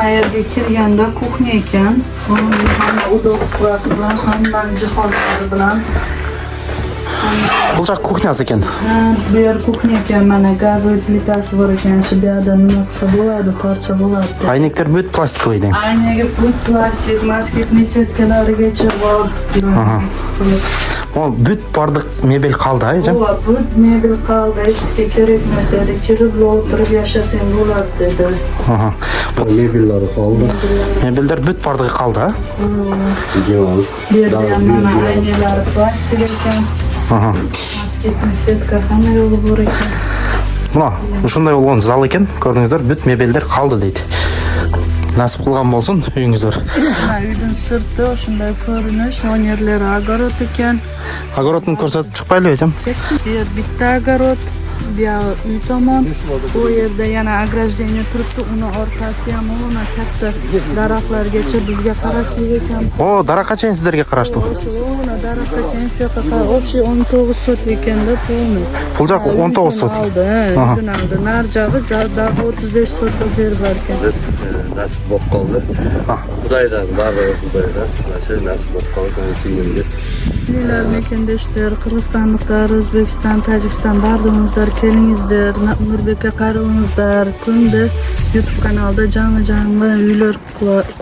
Yerga kirganda kuxnya ekan. Hamma удобствоsi bilan, hamma jihozlari bilan. Qulchoq kuxnyasi ekan. Bu yer kuxnya ekan. Mana gazovoy plitasi bor ekan. Shu yerda nima qilsa bo'ladi, parcha bo'ladi. Ayneklar büt plastikoy deng. Aynaga büt plastik, moskitli setkalarigacha bor. O büt bardıq mebel qaldı, aycam. Bu büt mebel qaldı. Hech kimga kerak emas dedi. Kirib o'tirib yashasang bo'ladi dedi. Mebellari qoldi. Mebellar büt bardığı qaldı, ha? Ideal. Bu yerda mana aynalari plastik ekan. Moskitli setka hamma yo'li bor ekan. Mına, ушундай болгон зал экен. Көрдүңүздөр, бүт мебелдер калды дейт. Насип кылган болсун үйүңүздөр. Үйдүн сырты ошундай көрүнүш, оңерлери огород экен. Огородун көрсөтүп чыкпайлыбы эжем? Bu yer bitta огород, bu uy tomon. Bu yerda yana ограждение turibdi, uni orqasi ham ona katta daraxtlargacha bizga qarashli ekan. О, даракка чейин сиздерге караштуу. Ona daraxtga чейин shu yoqqa общий 19 сот ekanda полный. Бул жак 19 сот. Uydan aldı. Nar jag'i jag'dagi 35 sotlik yer bor ekan. Nasib bo'lib qoldi. Xudaydan bari Xudaydan. Mana nasib bo'lib qoldi singlimga. Nelar mekendeshdir, Qirg'izistonliklar, O'zbekiston, Tojikiston bardingizlar, kelingizlar, Nurbekka qarangizlar. Kunda YouTube kanalida jangi uylar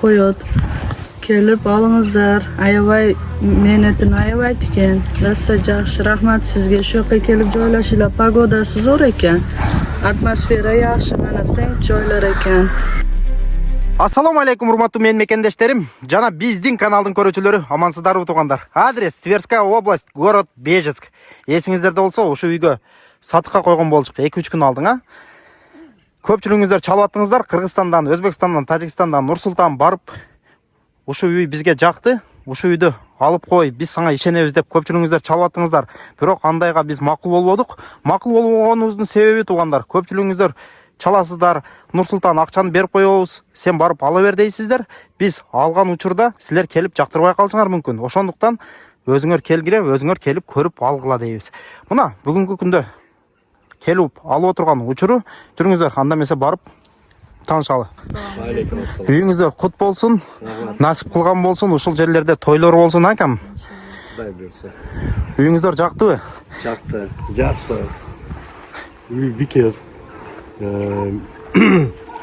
qo'yadi. Kelib olingizlar. Ayavay menetini ayavay ekan. Rassa yaxshi, rahmat sizga. Shu yoqqa kelib joylashinglar. Pagodasi zo'r ekan. Atmosfera yaxshi, mana tinch joylar ekan. Assalamu alaikum, урматтуу менин мекендештерим. Жана биздин каналдын көрүүчүлөрү, амансыздарбы туугандар. Адрес Тверская область, город Бежецк. Эсиңиздерде болсо, ушу үйгө сатыкка койгон болчук 2-3 күн алдың, а? Көпчүлүгүңүздөр чалып аттыңыздар. Кыргызстандан, Өзбекстандан, Тажикстандан, Нур-Султан барып, ушу үй бизге жакты. Ушу үйдү алып кой, биз сага ишенебиз деп көпчүлүгүңүздөр чалып аттыңыздар. Бирок андайга биз макул болбодук. Макул болбогонубуздун себеби туугандар. Көпчүлүгүңүздөр чаласыздар, Нур-Султан акчаны берип коебуз, сен барып ала бер дейсиздер. Биз алган учурда силер келип жактырбай калышыңар мүмкүн. Ошондуктан өзүңөр келгиле, өзүңөр келип көрүп алгыла дейбиз. Мына бүгүнкү күндө келип алып отурган учуру, жүрүңүздөр, анда эмесе барып таанышалы. Үйүңүздөр кут болсун, насип кылган болсун, ушул жерлерде тойлор болсун, акам. Кудай буйрса. Үйүңүздөр жактыбы? Жакты, жакшы. Үй бекер.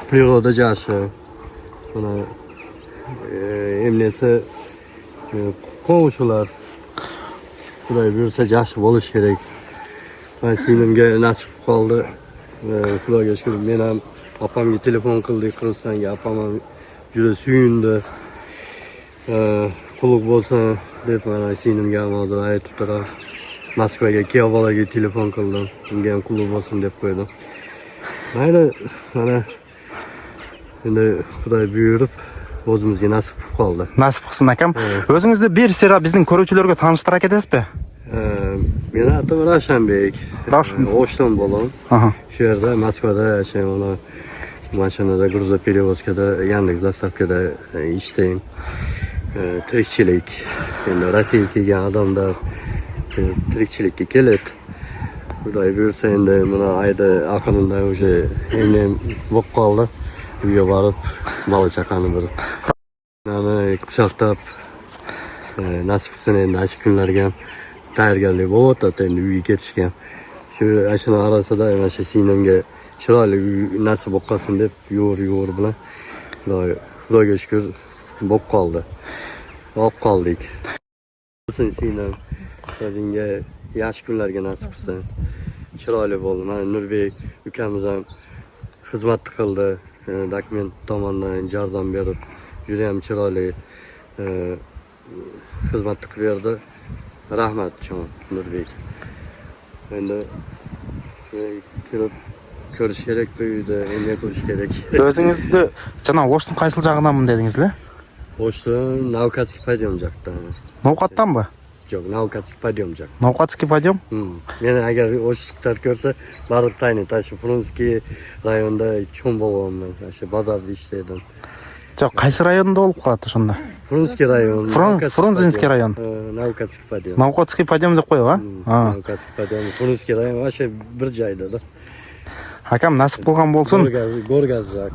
Природа жакшы. Мына эмнеси коңшулар. Кудай буйрса жакшы болуш керек. Сиңдимге насип калды. Кудайга шүкүр, мен ham апамга телефон кылдык, Кыргызстанга апам жүрө сүйүндү. Кулук болсо деп мана сиңдимге азыр айтып турам. Москвага кел балага телефон кылдым. Менге кулук болсун деп койдум. Mayli, mana endi Xudoy buyurib o'zimizga nasib qilib qoldi. Nasib qilsin akam. O'zingizni bir sira bizning ko'ruvchilarga tanishtirib ketasizmi? Men atim Ravshanbek. O'shdan bo'laman. Shu yerda Moskvada yashayman. Mashinada грузоперевозкада, Yandex zastavkada ishlayman. Tirikchilik. Endi Rossiyaga kelgan odamlar tirikchilikka keladi. Xudoy buyursa endi mana ayda aqlinda o'sha endi bo'lib qoldi. Uyga borib bola chaqani bir meni quchoqlab nasib qilsin endi ash kunlarga tayyorgarlik bo'lyapti endi uyga ketishga. Shu orasida mana shu singlimga chiroyli uy nasib bo'lib qolsin deb yo'r bilan Xudoga shukr bo'lib qoldi. Olib qoldik. Singlim o'zingga yaxshi kunlarga nasib qilsin. Chiroyli bo'ldi. Mana Nurbek ukamiz ham xizmat qildi. Dokument tomonidan yordam berib, juda ham chiroyli xizmat qilib berdi. Rahmat chon Nurbek. Endi kirib ko'rish kerak bu uyda, endi ko'rish kerak. O'zingizni jana O'shning qaysi jag'idanman dedingizlar? O'shdan Navkatskiy podiyom jaqdan. Novqatdanmi? Yo'q, Navkatskiy podiyom jaq. Novqatskiy podiyom? Meni agar O'shliklar ko'rsa, barib tayini tashi Frunskiy rayonida cho'ng bo'lganman. O'sha bozorda ishlaydim. Yo'q, qaysi rayonda bo'lib qoladi shunda? Frunskiy rayon. Frunzinskiy rayon. Navkatskiy podiyom. Novqatskiy podiyom deb qo'yib, ha? Navkatskiy podiyom. Frunskiy rayon o'sha bir joyda-da. Akam nasib qilgan bo'lsin. Go'rgazak.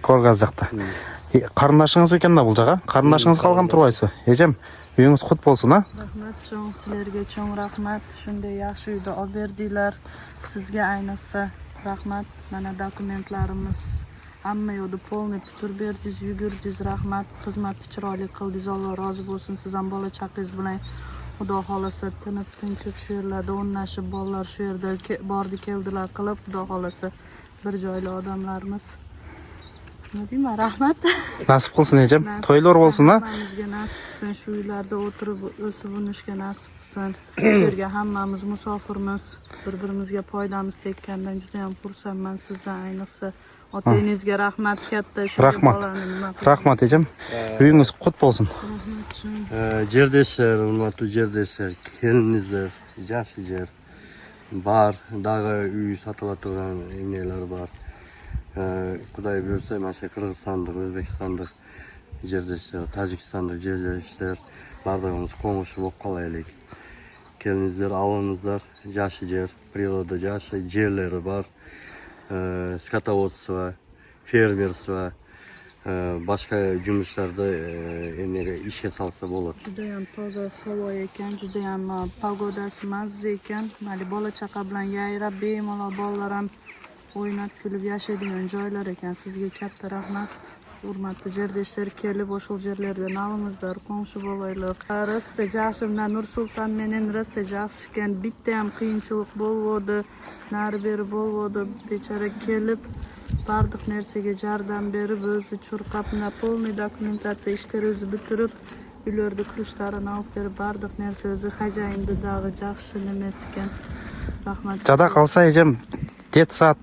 Қорғас жақта. Қарындашыңыз екен да бұл жақа. Қарындашыңыз қалған тұрбайсыз. Ежем, үйіңіз құт болсын, а? Rahmat, cho'ng sizlarga cho'ng rahmat. Shunday yaxshi uyda olib berdinglar. Sizga ayniqsa rahmat. Mana dokumentlarimiz hamma yo'lda polniy putur berdingiz, yugurdingiz, rahmat. Xizmatni chiroyli qildingiz. Alloh rozi bo'lsin. Siz ham bola chaqangiz bilan Xudo xolasa tinib tinchib shu yerlarda o'rnashib, bolalar shu yerda bordi keldilar qilib, Xudo xolasa bir joyli odamlarimiz. Nima deyman? Rahmat. Nasib qilsin ejam. To'ylar bo'lsin, a? Hammamizga nasib qilsin, shu uylarda o'tirib o'sib unishga nasib qilsin. Shu yerga hammamiz musofirmiz. Bir-birimizga foydamiz tekkandan juda ham xursandman sizdan ayniqsa. Ota-enangizga rahmat katta. Rahmat. Rahmat ejam. Uyingiz qut bo'lsin. Jerdeshlar, hurmatli jerdeshlar, kelinizlar, yaxshi jer. Bar, dag'i uy sotilayotgan emnelar bor. Xudoy buyursa, mana shu Qirg'izistonda, O'zbekistonda jerdeshlar, Tojikistonda jerdeshlar, barlig'imiz qo'ng'ishi bo'lib qolaylik. Kelinizlar, avlingizlar, yaxshi jer, priroda yaxshi jerlari bor. Скотоводство, fermerство, boshqa jumishlarda endi ishga salsa bo'ladi. Juda ham toza havo ekan, juda ham pagodasi mazza ekan. Mana bola chaqa bilan yayrab bemalol bolalar ham o'ynab kulib yashaydigan joylar ekan. Sizga katta rahmat. Hurmatli jerdeshlar, kelib o'sha yerlardan olamizlar, qo'ng'shi bo'laylik. Rossiya Jashimdan Nursulton menen Rossiya Jashgan bitta ham qiyinchilik bo'ldi. Nari beri bo'ldi, bechara kelib bardiq narsaga yordam berib, o'zi churqab, polniy dokumentatsiya ishlarini o'zi bitirib, uylarda kulishlarini olib berib, bardiq narsa o'zi xo'jayinda dag'i yaxshi emas ekan. Rahmat. Jada qolsa ejam detsat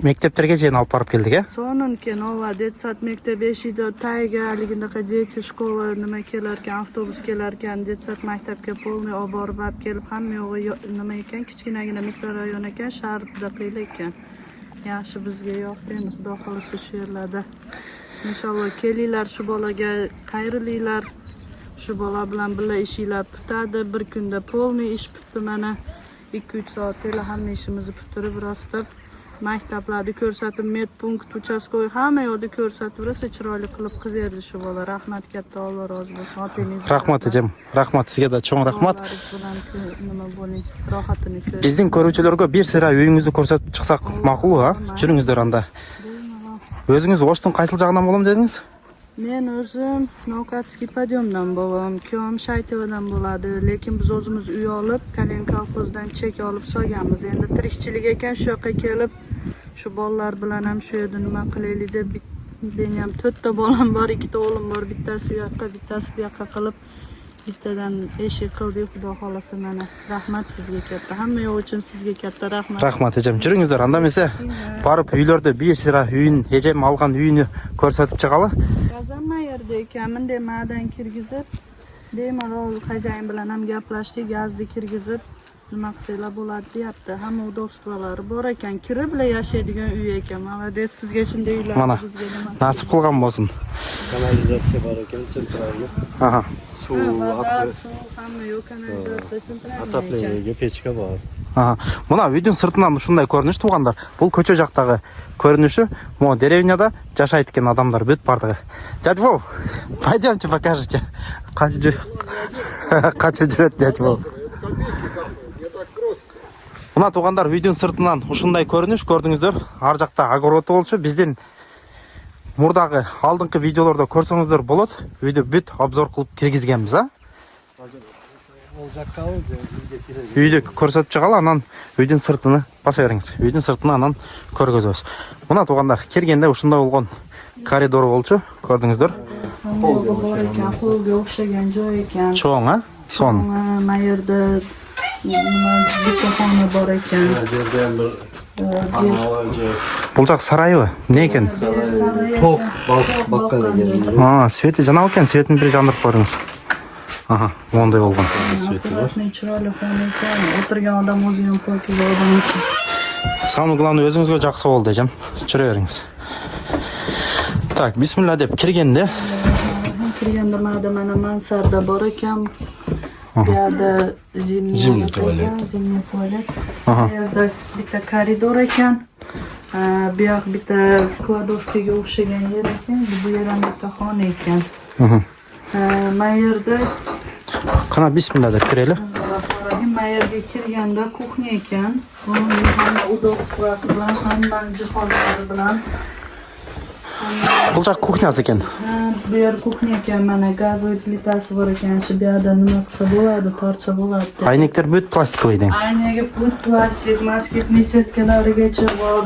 maktablarga jeni olib borib keldik, a? Sonunki nova detsat maktab eshikda tayyorligida dechi shkola nima kelarkan, avtobus kelarkan, detsat maktabga polniy olib borib kelib, hamma yo'g'i nima ekan, kichkinagina mikrorayon ekan, shaharda qiyla ekan. Yaxshi bizga yo'q endi, Xudo xolasa shu yerlarda. Inshaalloh kelinglar, shu bolaga qayrilinglar. Shu bola bilan birga ishinglar bitadi. Bir kunda polniy ish bitdi mana. 2-3 soat hamma ishimizni bitirib rostib maktablarni ko'rsatib, medpunkt, uchastkovoy hamma yo'lda ko'rsatib, rosa chiroyli qilib berdi shu bola. Rahmat katta, Alloh rozi bo'lsin. Otangiz. Rahmat ejam. Rahmat sizga da cho'ng rahmat. Nima bo'ling, rohatini ko'ring. Bizning ko'ruvchilarga bir sira uyingizni ko'rsatib chiqsak ma'qul, ha? Juringizlar anda. O'zingiz O'shton qaysi jag'dan bo'lam dedingiz? Men o'zim Novkatskiy podyomdan bo'lam, kuyovim Shaytevadan bo'ladi, lekin biz o'zimiz uy olib, Kalen kolxozdan chek olib solganmiz. Endi tirikchilik ekan, shu yoqqa kelib, shu bolalar bilan ham shu yerda nima qilaylik deb, men ham 4 ta bolam bor, 2 ta o'g'lim bor, bittasi u yoqqa, bittasi bu yoqqa qilib, bittadan eshik qildik, Xudo xolasa mana. Rahmat sizga katta. Hamma yo'q uchun sizga katta rahmat. Rahmat ejam. Juringizlar andamasa, borib uylarda bir sira uyin, ejam olgan uyini ko'rsatib chiqali. Gazanma yerda ekan, bunday madan kirgizib, bemalol xo'jayin bilan ham gaplashdik, gazni kirgizib, nima qilsalar bo'ladi deyapti. Hamma udobstvolari bor ekan, kirib bilan yashaydigan uy ekan. Молодец, sizga shunday uylar bizga nima. Nasib qilgan bo'lsin. Kanalizatsiya bor ekan, sentralni. Aha. Suv, hamma yo'q, kanalizatsiya sentralni. Отоплениеге pechka bor. Aha. Mana uyning sirtidan shunday ko'rinish tuğanlar. Bu ko'cha jaqdagi ko'rinishi, mo dеревняда yashayotgan odamlar bit bardig'i. Dad Vov, пойдёмте покажете. Qancha jur'at dad Vov. Mana tuğanlar uyning sirtidan shunday ko'rinish ko'rdingizlar. Har jaqda огород болчу. Bizden murdagi oldingi videolarda ko'rsangizlar bo'ladi. Uyda bit obzor qilib kirgizganmiz, ha? Uyda ko'rsatib chiqali, anan uyning sirtini basaveringiz. Uyning sirtini anan ko'rgizamiz. Mana tuğanlar kelganda o'shunday bo'lgan koridor bo'lchu, ko'rdingizlar. Holga bor ekan, holga o'xshagan joy ekan. Cho'ng, ha? Son. Mana yerda nima bikoxona bor ekan. Yerda ham bir Bulacak sarayı ne eken? Tok, bakkala geldi. Ha, sveti janav eken, svetini bir jandırıp koydunuz. Aha, onday olgan. Chiroyli xona ekan. O'tirgan odam o'zi ham pokiza odam ekan. Самое главное, o'zingizga жақсы bo'ldi, ejam. Chiraveringiz. Tak, bismillah deb kirganda. Kirganda mana mansarda bor ekan. Bu yerda zimniy tualet. Bu yerda bitta koridor ekan. Bu yoq bitta kladovkaga o'xshagan yer ekan, bu yer ham bitta xona ekan. Mana yerda Qana bismillah deb kiraylik. mana yerga kirganda kuxnya ekan. Uning hamma удобствоsi bilan, hamma jihozlari bilan. Bu joq kuxnyasi ekan. Bu yer kuxnya ekan, mana gazovoy plitasi bor ekan. Shu yerda nima qilsa bo'ladi, tortsa bo'ladi. Ayneklar büt plastikoy deng. Aynaga plastik, moskitli setkalarigacha bor.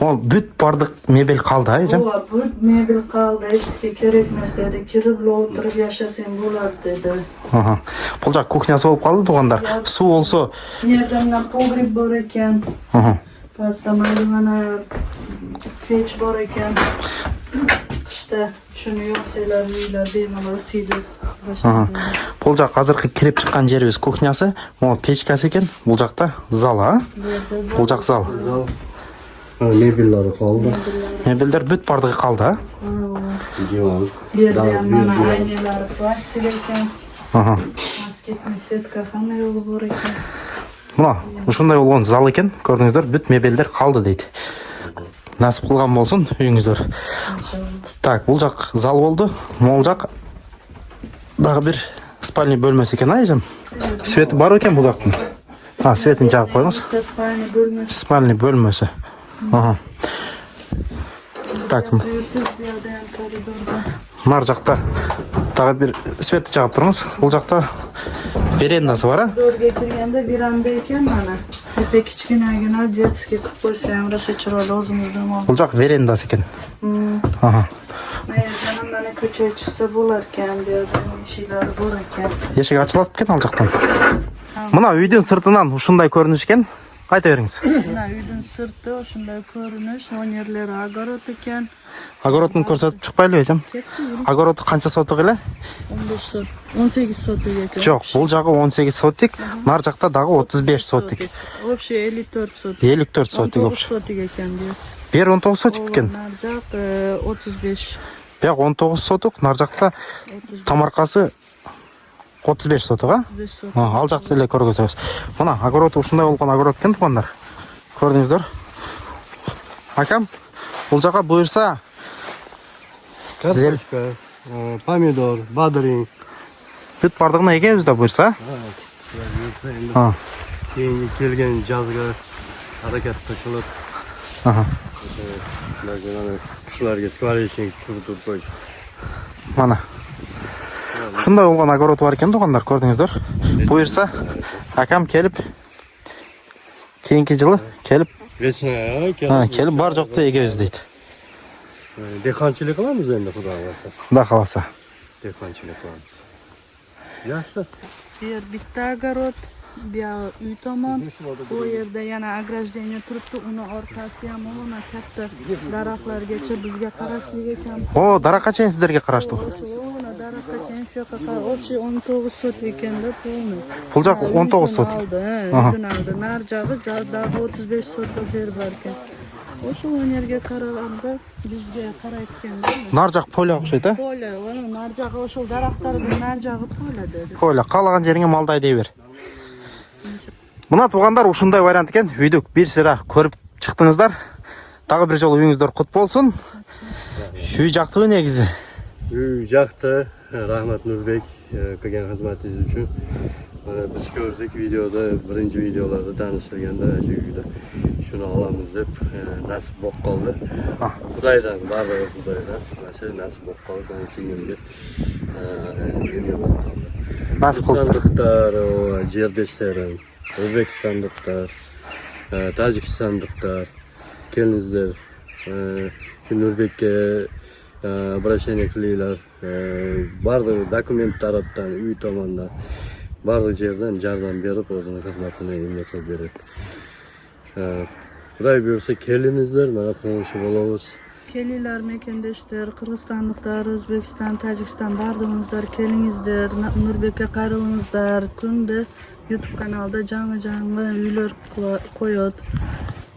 O büt bardiq mebel qaldi, ayjam. Bu mebel qoldi, hech kimga kerak emas dedi. Kirib o'tirib yashasang bo'ladi dedi. Bu joq kuxnyasi bo'lib qoldi tug'anlar. Suv olsa, Yerda pogreb bor ekan. Pastda mana pech bor ekan. İşte shuni yo'qsanglar, uylar bemalol siydi. Bu joq hozirgi kirib chiqqan yerimiz kuxnyasi, o pechkasi ekan. Bu joqda zal, ha? Bu joq zal. Mebellari qoldi. Mebellar büt bardig'i qaldi, ha? Divan. Bu yerda ham mana aynalari plastik ekan. Moskitli setka hamma yo'li bor ekan. Mana shunday bo'lgan zal ekan. Ko'rdingizlar, büt mebellar qaldi deydi. Nasib qilgan bo'lsin uyingizlar. Tak, bu joq zal bo'ldi. Bu joq daha bir spalniy bölmesi ekan, ayjam. Sveti bor ekan bu joqning. Ha, svetini chaqib qo'yamiz. Spalniy bölmesi. Spalniy bölmesi. Tak. Buyursiz bu yerda ham koridorda. Nar joqda daha bir svetni chaqib turamiz. Bu joqda verandasi bor, ha? Koridorga kirganda veranda ekan mana. Bitta kichkinagina jetski qilib qo'ysa ham rosa chiroyli o'zimizdan olib. Bu joq verandasi ekan. Mana ko'chaga chiqsa bo'lar ekan, bu yerda eshiklari bor ekan. Eshik ochilib ekan al joqdan. Mana uyning sirtidan shunday ko'rinish ekan. Qaytaveringiz. Mana uyning sirti shunday ko'rinish, yerlari огород ekan. Огородni ko'rsatib chiqmaylik, ayjam. Огород qancha sotiq ila? 15 sot, 18 sotik ekan. Yo'q, bu jog'i 18 sotik, nar joqda dag'i 35 sotik. Вообще 54 sotik. 54 sotik 19 sotik ekan bu. Bu yer 19 sotik ekan. Nar joq 35. Bu yoq 19 sotik, nar joqda tamarqasi 35 sotik, ha? 35 sotik. Al joqda ile ko'rgazamiz. Mana огород shunday bo'lgan огород ekan tuqqanlar. Ko'rdingizlar? Akam, bu joqqa buyursa Kartoshka, pomidor, badring. Büt bardig'ini egamizda buyursa. Ha. Keyingi kelgan jazga harakatda qilib. Qushlarga skvarishing turitib qo'yish. Mana. Shunday bo'lgan огород bor ekan tuqqanlar, ko'rdingizlar? Buyursa, akam kelib keyingi yili kelib kelib bor joqda egamiz deydi. Dehqonchilik qilamiz endi xudo xolasa. Xudo xolasa. Dehqonchilik qilamiz. Yaxshi. Bu yer bitta огород, bu uy tomon. Bu yerda yana ограждение turibdi, uni orqasi ham mana katta daraxtlargacha bizga qarashli ekan. O, daraxtgacha sizlarga qarashdi. Mana daraxtgacha shu yoqqa o'sha 19 sot ekanda pulni. Pul joq 19 sot. Aldi. Nar jog'i 35 sotga yer bor ekan. O'sha yerga qaraganda bizga qarayotganda Nar joq polga o'xshaydi. Polga, mana nar jog'i o'sha daraxtlarning nar jog'i polga dedi. Polga, qolgan yeringga malday deyver. Buna tuğanlar ушундай variant ekan. Uyda bir sıra ko'rib chiqdingizlar. Tag'i bir jol uyingizlar qut bo'lsin. Uy jaqti negizi. Uy jaqti, rahmat Nurbek qilgan xizmatingiz uchun. Biz ko'rdik videoda, birinchi videolarda tanishtirganda shu uyda shuni olamiz deb nasib bo'lib qoldi. Xudodan, baribir Xudodan. Mana nasib bo'lib qoldi, mana singlimga. Nasib qildi. Sandıklar, Jerdeslerim, O'zbekistonliklar, Tojikistonliklar, kelinizlar, Nurbekka обращение qilinglar. Barcha dokument tarafdan, uy tomonidan, barcha yerdan yordam berib o'zini xizmatini qilib beradi. Xudo buyursa kelinizlar, mana qo'shni bo'lamiz. Kelinglar mekendeshlar, Qirg'izistonliklar, O'zbekiston, Tojikiston bardingizlar, kelingizlar, Nurbekka qaralingizlar. Kunda YouTube kanalda jangi uylar qo'yadi.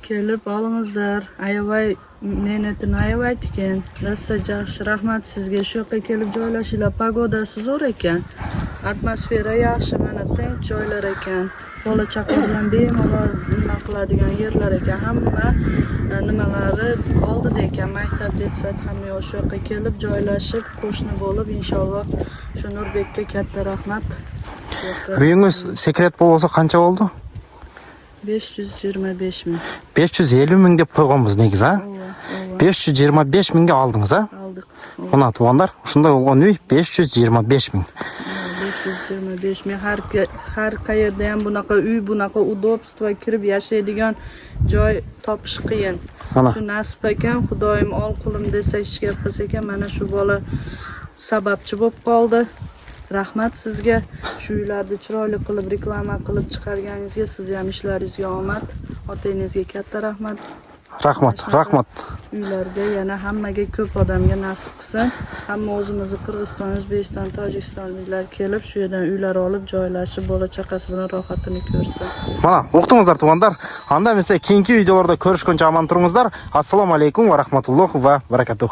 Kelib olingizlar. Ayavay menetini ayavay ekan. Rosa yaxshi, rahmat sizga. Shu yoqqa kelib joylashinglar. Pagodasi zo'r ekan. Atmosfera yaxshi, mana tinch joylar ekan. bola chaqa bilan bemalol nima qiladigan yerlar ekan. Hamma nimalari oldida ekan. Maktab, detsat hamma o'sha yoqqa kelib joylashib, qo'shni bo'lib, inshaalloh shu Nurbekka katta rahmat. Uyingiz sekret bo'lsa qancha bo'ldi? 525 ming. 550 ming deb qo'yganmiz negiz, ha? 525 mingga oldingiz, ha? Aldık. Mana tuğanlar, shunday bo'lgan uy 525 ming. 525 ming. Har qayerda ham bunaqa uy, bunaqa udobstvo kirib yashaydigan joy topish qiyin. Mana. Shu nasib ekan, Xudoyim ol qulim desa hech gap qilsa ekan, mana shu bola sababchi bo'lib qoldi. Rahmat sizga. Shu uylarni chiroyli qilib reklama qilib chiqarganingizga, siz ham ishlaringizga omad. Ota-enangizga katta rahmat. Rahmat. Uylarga yana hammaga ko'p odamga nasib qilsin. Hamma o'zimizni Qirg'iziston, O'zbekiston, Tojikistonliklar kelib shu yerdan uylar olib joylashib, bola chaqasi bilan rohatini ko'rsin. Mana, o'qdingizlar tuğanlar. Anda mesela keyingi videolarda ko'rishguncha aman turingizlar. Assalomu alaykum va rahmatullohi va barakatuh.